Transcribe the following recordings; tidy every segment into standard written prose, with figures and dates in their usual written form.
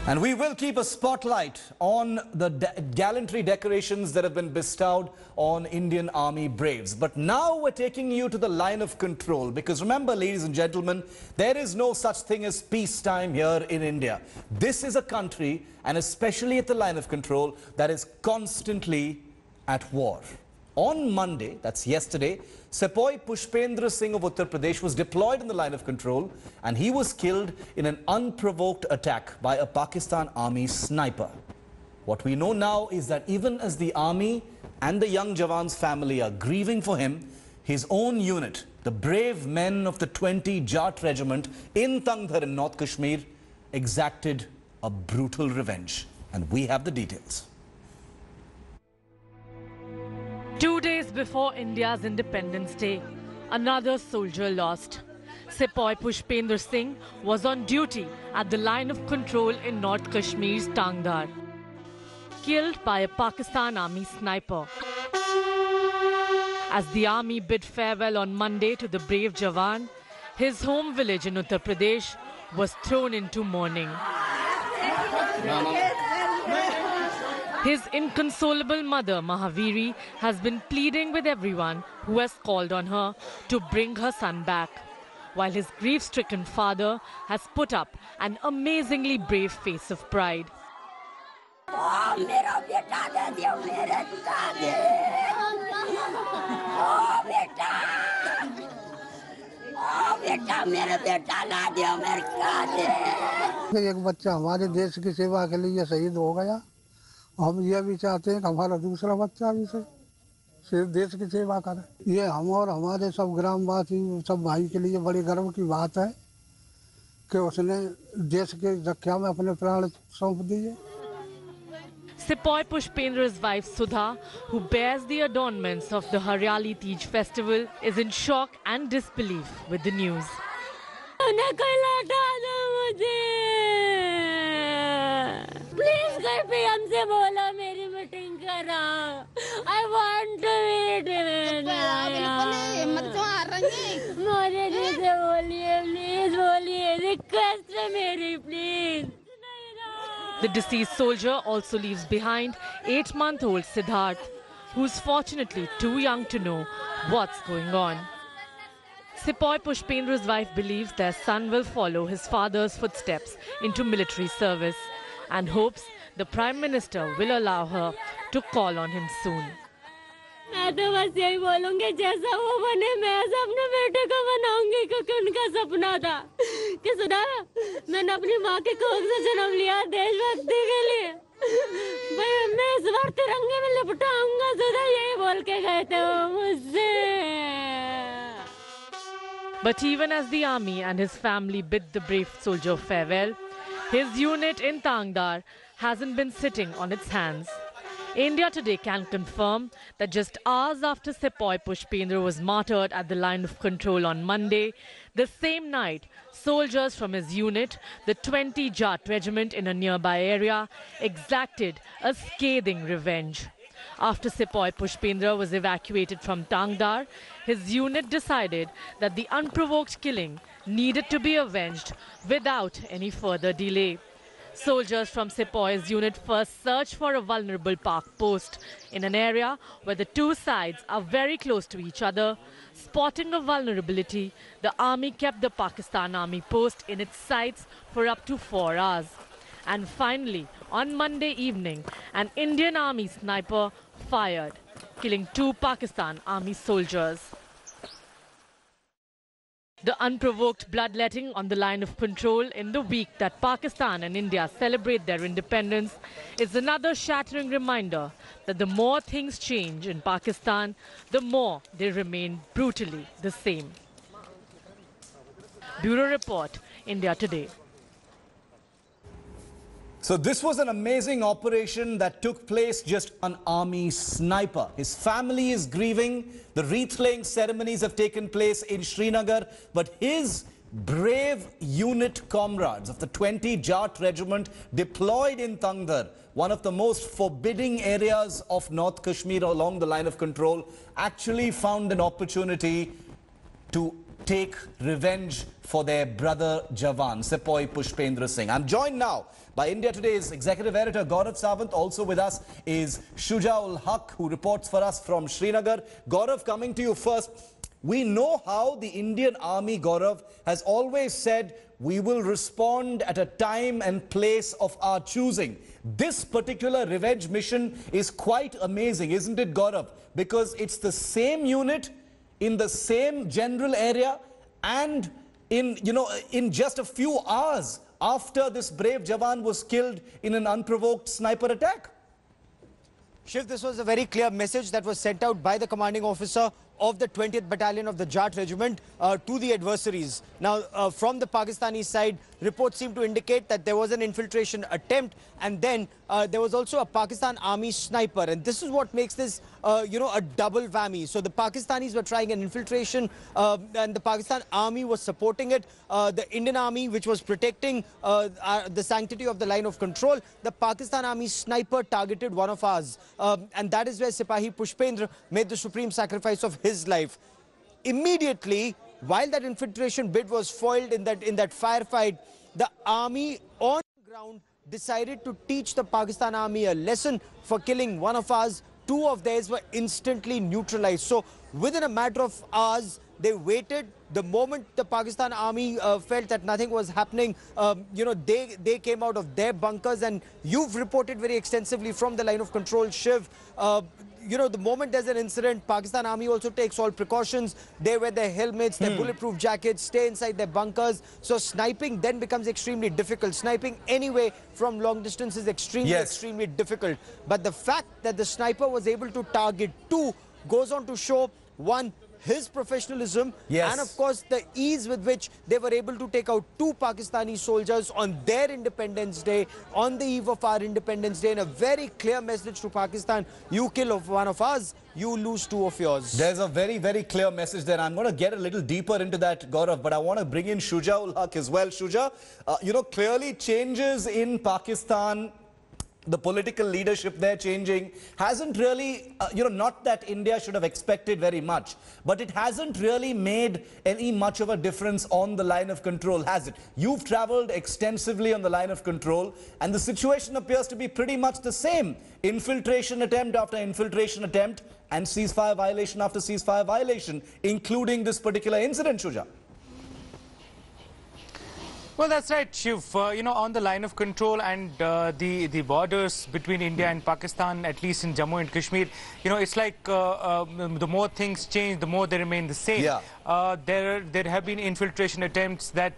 And we will keep a spotlight on the gallantry decorations that have been bestowed on Indian Army braves. But now we're taking you to the line of control, because remember, ladies and gentlemen, there is no such thing as peacetime here in India. This is a country, and especially at the line of control, that is constantly at war. On Monday, that's yesterday, Sepoy Pushpendra Singh of Uttar Pradesh was deployed in the line of control, and he was killed in an unprovoked attack by a Pakistan army sniper. What we know now is that even as the army and the young Jawans family are grieving for him, his own unit, the brave men of the 20 Jat regiment in Tangdhar in North Kashmir, exacted a brutal revenge. And we have the details. 2 days before India's Independence Day, another soldier lost. Sepoy Pushpendra Singh was on duty at the line of control in North Kashmir's Tangdhar, killed by a Pakistan army sniper. As the army bid farewell on Monday to the brave Jawan, his home village in Uttar Pradesh was thrown into mourning. His inconsolable mother, Mahaviri, has been pleading with everyone who has called on her to bring her son back, while his grief-stricken father has put up an amazingly brave face of pride. एक बच्चा हमारे देश की सेवा के लिए शहीद हो गया। हम ये भी चाहते हैं कि हमारा दूसरा बच्चा भी सिर्फ देश की सेवा करे। ये हम और हमारे सब ग्रामवासी सब भाई के लिए बड़ी गर्व की बात है कि उसने देश के रक्षा में अपने प्राण सौंप दिए। Sepoy Pushpendra's wife Sudha, who bears the adornments of the Hariyali Teej festival, is in shock and disbelief with the news. Please घर पे हमसे बोला मेरी मीटिंग करा। I want to meet him. मोरे जी से बोलिए, प्लीज बोलिए, रिक्वेस्ट है मेरी, please. The deceased soldier also leaves behind 8-month-old Siddharth, who's fortunately too young to know what's going on. Sepoy Pushpendra's wife believes their son will follow his father's footsteps into military service and hopes the Prime Minister will allow her to call on him soon. मैं तो बस यही बोलूँगी, जैसा वो बने मैं अपने बेटे को बनाऊंगी, क्योंकि उनका सपना था कि सुधा मैंने अपनी माँ के कोख से जन्म लिया देशभक्ति के लिए, मैं इस बार तिरंगे में लिपटाऊंगा, सुधा यही बोल के गए थे वो मुझसे। But even as the army and his family bid the brave soldier farewell, his unit in Tangdhar hasn't been sitting on its hands. India Today can confirm that just hours after Sepoy Pushpendra was martyred at the line of control on Monday, the same night, soldiers from his unit, the 20 Jat regiment in a nearby area, exacted a scathing revenge. After Sepoy Pushpendra was evacuated from Tangdhar, his unit decided that the unprovoked killing needed to be avenged without any further delay. Soldiers from Sepoy's unit first searched for a vulnerable park post in an area where the two sides are very close to each other. Spotting a vulnerability, the army kept the Pakistan army post in its sights for up to 4 hours. And finally, on Monday evening, an Indian army sniper fired, killing 2 Pakistan army soldiers. The unprovoked bloodletting on the line of control in the week that Pakistan and India celebrate their independence is another shattering reminder that the more things change in Pakistan, the more they remain brutally the same. Bureau Report, India Today. So this was an amazing operation that took place just an army sniper. His family is grieving. The wreath-laying ceremonies have taken place in Srinagar, but his brave unit comrades of the 20 Jat regiment deployed in Tangdhar, one of the most forbidding areas of North Kashmir along the line of control, actually found an opportunity to take revenge for their brother Jawan, Sepoy Pushpendra Singh. I'm joined now by India Today's executive editor Gaurav Sawant. Also with us is Shujaul Haq, who reports for us from Srinagar. Gaurav, coming to you first. We know how the Indian Army, Gaurav, has always said we will respond at a time and place of our choosing. This particular revenge mission is quite amazing, isn't it, Gaurav? Because it's the same unit in the same general area and in just a few hours after this brave Jawan was killed in an unprovoked sniper attack. Shiv, this was a very clear message that was sent out by the commanding officer of the 20th Battalion of the Jat Regiment to the adversaries. Now, from the Pakistani side, reports seem to indicate that there was an infiltration attempt, and then there was also a Pakistan Army sniper. And this is what makes this, a double whammy. So the Pakistanis were trying an infiltration, and the Pakistan Army was supporting it. The Indian Army, which was protecting the sanctity of the line of control, the Pakistan Army sniper targeted one of ours. And that is where Sepoy Pushpendra made the supreme sacrifice of his life. Immediately, while that infiltration bid was foiled in that firefight, the army on the ground decided to teach the Pakistan Army a lesson for killing one of ours. Two of theirs were instantly neutralized. So within a matter of hours, they waited. The moment the Pakistan Army felt that nothing was happening, they came out of their bunkers, and you've reported very extensively from the line of control, Shiv. The moment there's an incident, Pakistan Army also takes all precautions. They wear their helmets, their bulletproof jackets, stay inside their bunkers. So sniping then becomes extremely difficult. Sniping anyway from long distance is extremely difficult. But the fact that the sniper was able to target two goes on to show, one, his professionalism, and of course the ease with which they were able to take out two Pakistani soldiers on their Independence Day, on the eve of our Independence Day, and a very clear message to Pakistan: you kill one of us, you lose two of yours. There's a very, very clear message there. I'm going to get a little deeper into that, Gaurav, but I want to bring in Shuja ul Haq as well. Shuja, clearly changes in Pakistan, the political leadership there changing, hasn't really, not that India should have expected very much, but it hasn't really made any much of a difference on the line of control, has it? You've traveled extensively on the line of control, and the situation appears to be pretty much the same. Infiltration attempt after infiltration attempt, and ceasefire violation after ceasefire violation, including this particular incident, Shuja. Well, that's right, Shiv. On the line of control and the borders between India and Pakistan, at least in Jammu and Kashmir, it's like the more things change, the more they remain the same. Yeah. There have been infiltration attempts that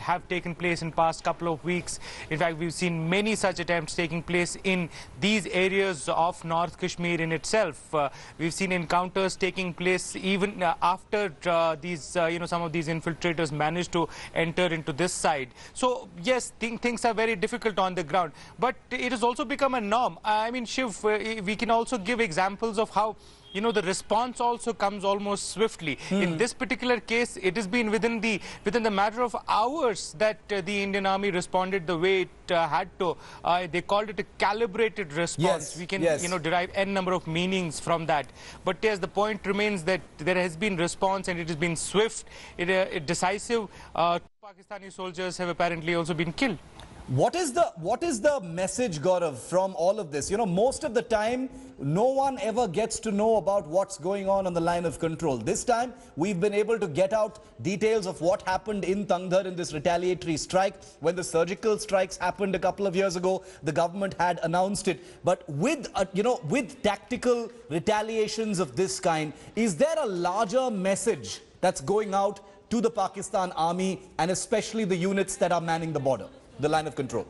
have taken place in past couple of weeks. In fact, we've seen many such attempts taking place in these areas of North Kashmir in itself. We've seen encounters taking place even after some of these infiltrators managed to enter into this side. So yes, things are very difficult on the ground, but it has also become a norm. I mean, Shiv, we can also give examples of how the response also comes almost swiftly. In this particular case, it has been within the matter of hours that the Indian Army responded the way it had to. They called it a calibrated response. We can derive n number of meanings from that. But yes, the point remains that there has been response, and it has been swift, decisive. Pakistani soldiers have apparently also been killed. What is the message, Gaurav, from all of this? Most of the time, no one ever gets to know about what's going on the line of control. This time, we've been able to get out details of what happened in Tangdhar in this retaliatory strike. When the surgical strikes happened a couple of years ago, the government had announced it. But with tactical retaliations of this kind, is there a larger message that's going out to the Pakistan Army, and especially the units that are manning the border, the line of control?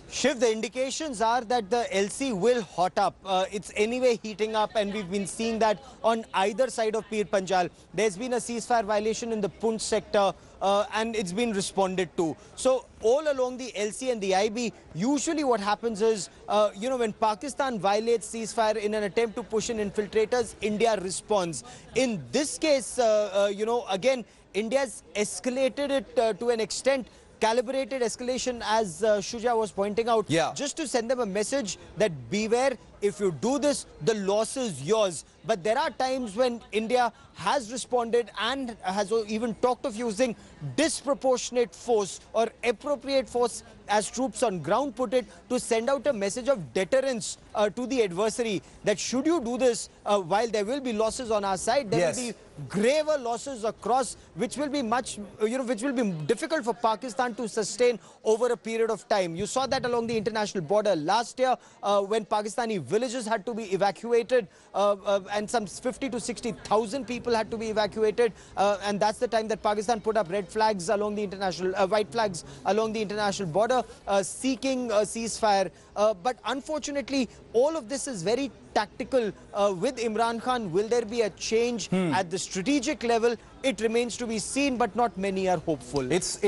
Shiv, the indications are that the LC will hot up. It's anyway heating up, and we've been seeing that on either side of Pir Panjal. There's been a ceasefire violation in the Poonch sector, and it's been responded to. So all along the LC and the IB, usually what happens is, when Pakistan violates ceasefire in an attempt to push in infiltrators, India responds. In this case, again, India's escalated it to an extent, calibrated escalation, as Shuja was pointing out, just to send them a message that beware, if you do this, the loss is yours. But there are times when India has responded and has even talked of using disproportionate force or appropriate force, as troops on ground put it, to send out a message of deterrence to the adversary, that should you do this, while there will be losses on our side, there will be graver losses across, which will be much, which will be difficult for Pakistan to sustain over a period of time. You saw that along the international border last year when Pakistani villages had to be evacuated and some 50 to 60,000 people had to be evacuated, and that's the time that Pakistan put up red flags along the international, white flags along the international border, seeking a ceasefire. But unfortunately, all of this is very tactical. With Imran Khan, will there be a change at the strategic level? It remains to be seen, but not many are hopeful. It's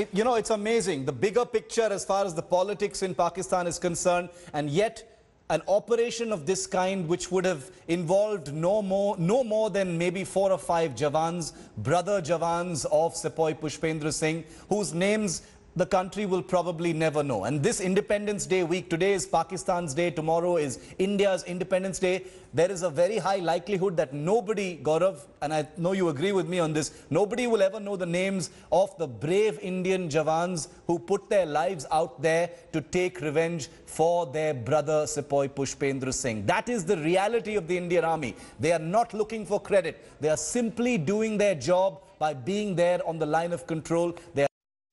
amazing. The bigger picture as far as the politics in Pakistan is concerned, and yet an operation of this kind, which would have involved no more than maybe 4 or 5 Jawans, brother Jawans of Sepoy Pushpendra Singh, whose names the country will probably never know. And this Independence Day week, today is Pakistan's day, tomorrow is India's Independence Day. There is a very high likelihood that nobody, Gaurav, and I know you agree with me on this, nobody will ever know the names of the brave Indian Jawans who put their lives out there to take revenge for their brother Sepoy Pushpendra Singh. That is the reality of the Indian Army. They are not looking for credit. They are simply doing their job by being there on the line of control. They are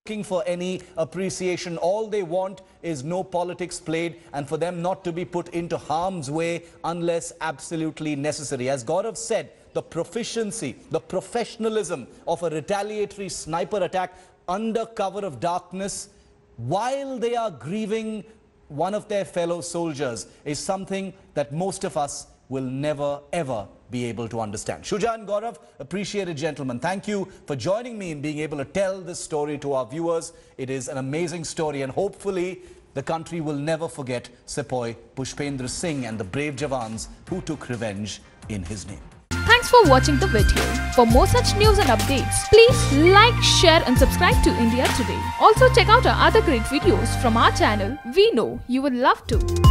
looking for any appreciation. All they want is no politics played, and for them not to be put into harm's way unless absolutely necessary. As Gaurav said, the proficiency, the professionalism of a retaliatory sniper attack under cover of darkness while they are grieving one of their fellow soldiers is something that most of us will never ever be able to understand. Shuja and Gaurav, appreciated gentlemen, thank you for joining me in being able to tell this story to our viewers. It is an amazing story, and hopefully the country will never forget Sepoy Pushpendra Singh and the brave Jawans who took revenge in his name. Thanks for watching the video. For more such news and updates, please like, share and subscribe to India Today. Also check out our other great videos from our channel. We know you will love to.